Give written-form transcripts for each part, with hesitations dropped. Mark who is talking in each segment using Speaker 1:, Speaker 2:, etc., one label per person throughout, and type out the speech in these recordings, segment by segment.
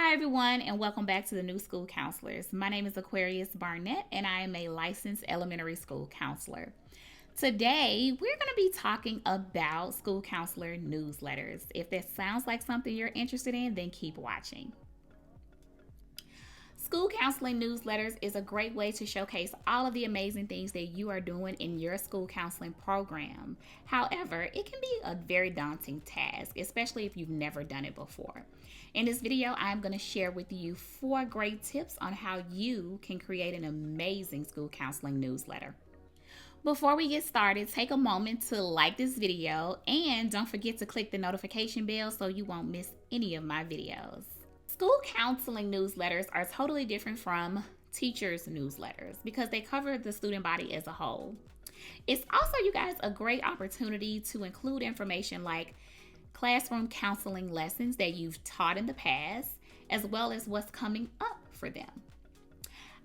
Speaker 1: Hi, everyone, and welcome back to the New School Counselors. My name is Aquarius Barnett, and I am a licensed elementary school counselor. Today, we're going to be talking about school counselor newsletters. If that sounds like something you're interested in, then keep watching. School counseling newsletters is a great way to showcase all of the amazing things that you are doing in your school counseling program. However, it can be a very daunting task, especially if you've never done it before. In this video, I'm going to share with you 4 great tips on how you can create an amazing school counseling newsletter. Before we get started, take a moment to like this video and don't forget to click the notification bell so you won't miss any of my videos. School counseling newsletters are totally different from teachers' newsletters because they cover the student body as a whole. It's also, you guys, a great opportunity to include information like classroom counseling lessons that you've taught in the past, as well as what's coming up for them.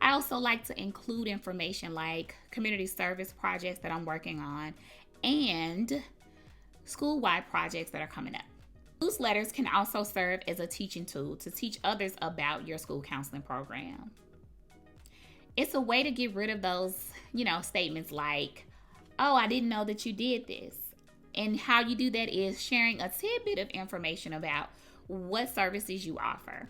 Speaker 1: I also like to include information like community service projects that I'm working on and school-wide projects that are coming up. Newsletters can also serve as a teaching tool to teach others about your school counseling program. It's a way to get rid of those, statements like, oh, I didn't know that you did this. And how you do that is sharing a tidbit of information about what services you offer.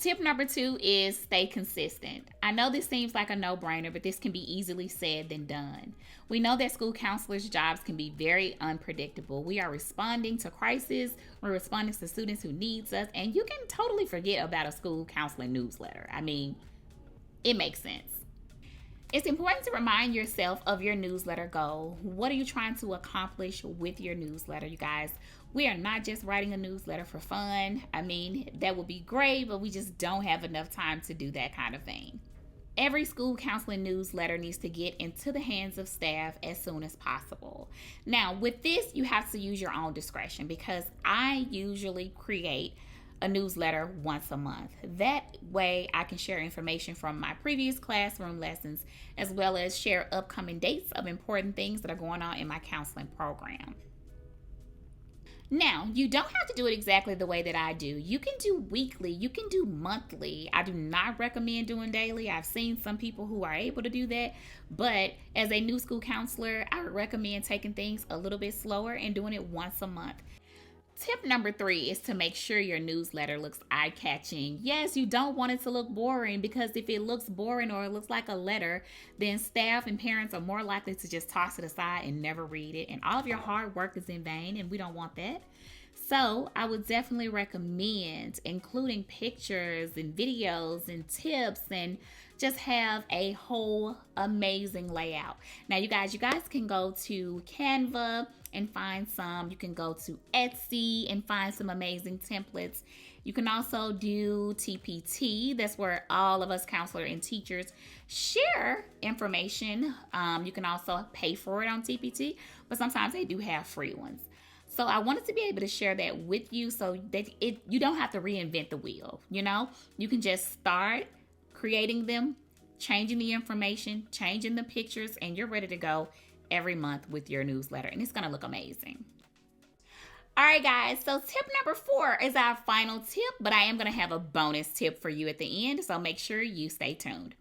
Speaker 1: Tip number 2 is stay consistent. I know this seems like a no-brainer, but this can be easily said than done. We know that school counselors' jobs can be very unpredictable. We are responding to crisis, we're responding to students who needs us, and you can totally forget about a school counseling newsletter. It makes sense. It's important to remind yourself of your newsletter goal. What are you trying to accomplish with your newsletter, you guys? We are not just writing a newsletter for fun. That would be great, but we just don't have enough time to do that kind of thing. Every school counseling newsletter needs to get into the hands of staff as soon as possible. Now, with this, you have to use your own discretion because I usually create a newsletter once a month. That way I can share information from my previous classroom lessons as well as share upcoming dates of important things that are going on in my counseling program. Now, you don't have to do it exactly the way that I do. You can do weekly, you can do monthly. I do not recommend doing daily. I've seen some people who are able to do that, but as a new school counselor, I would recommend taking things a little bit slower and doing it once a month. Tip number 3 is to make sure your newsletter looks eye-catching. Yes, you don't want it to look boring because if it looks boring or it looks like a letter, then staff and parents are more likely to just toss it aside and never read it. And all of your hard work is in vain, and we don't want that. So I would definitely recommend including pictures and videos and tips and just have a whole amazing layout. Now, you guys can go to Canva and find some. You can go to Etsy and find some amazing templates. You can also do TPT. That's where all of us counselors and teachers share information. You can also pay for it on TPT, but sometimes they do have free ones. So I wanted to be able to share that with you so that you don't have to reinvent the wheel. You can just start creating them, changing the information, changing the pictures, and you're ready to go every month with your newsletter, and it's going to look amazing. All right, guys, so tip number 4 is our final tip, but I am going to have a bonus tip for you at the end, so make sure you stay tuned.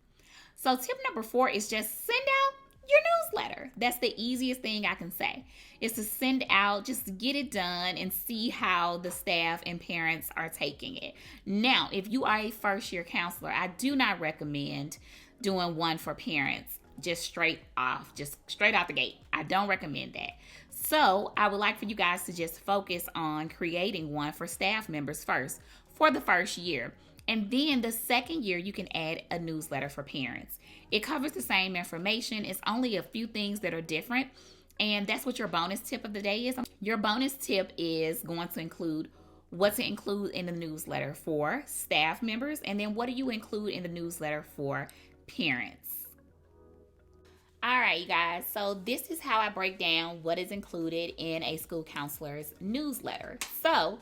Speaker 1: So tip number 4 is just send out your newsletter. That's the easiest thing I can say, is to send out, just get it done and see how the staff and parents are taking it. Now, if you are a first-year counselor, I do not recommend doing one for parents just straight out the gate. I don't recommend that. So I would like for you guys to just focus on creating one for staff members first for the first year. And then the second year, you can add a newsletter for parents. It covers the same information. It's only a few things that are different. And that's what your bonus tip of the day is. Your bonus tip is going to include what to include in the newsletter for staff members. And then what do you include in the newsletter for parents? All right, you guys. So this is how I break down what is included in a school counselor's newsletter. So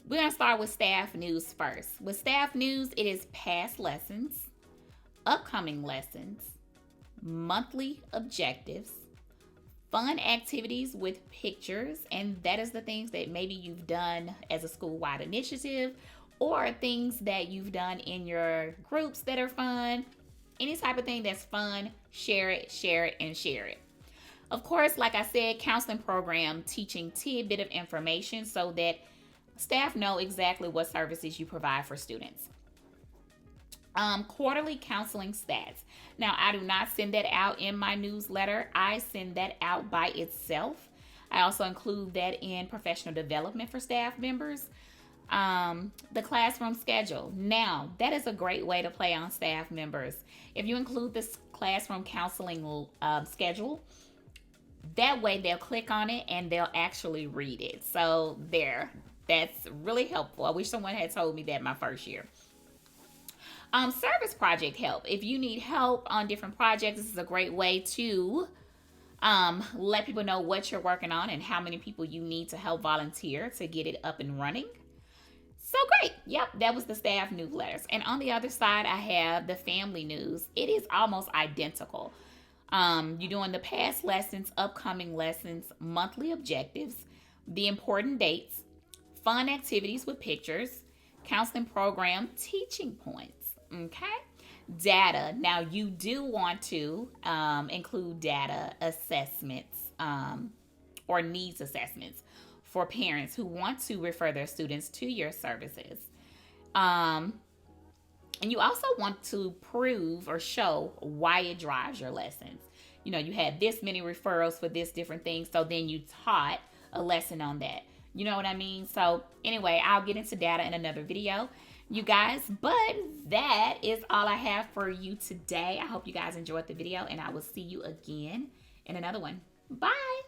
Speaker 1: we're going to start with staff news first. With staff news, it is past lessons, upcoming lessons, monthly objectives, fun activities with pictures, and that is the things that maybe you've done as a school-wide initiative or things that you've done in your groups that are fun. Any type of thing that's fun, share it, share it, and share it. Of course, like I said, counseling program teaching tidbit of information so that staff know exactly what services you provide for students. Quarterly counseling stats. Now, I do not send that out in my newsletter. I send that out by itself. I also include that in professional development for staff members. The classroom schedule. Now, that is a great way to play on staff members. If you include this classroom counseling schedule, that way they'll click on it and they'll actually read it. So there, that's really helpful. I wish someone had told me that my first year. Service project help. If you need help on different projects, this is a great way to let people know what you're working on and how many people you need to help volunteer to get it up and running. So great. Yep, that was the staff newsletters. And on the other side, I have the family news. It is almost identical. You're doing the past lessons, upcoming lessons, monthly objectives, the important dates, fun activities with pictures, counseling program, teaching points. Okay. Data. Now, you do want to include data assessments or needs assessments for parents who want to refer their students to your services. And you also want to prove or show why it drives your lessons. You know, you had this many referrals for this different thing, so then you taught a lesson on that. You know what I mean? So anyway, I'll get into data in another video, you guys. But that is all I have for you today. I hope you guys enjoyed the video, and I will see you again in another one. Bye.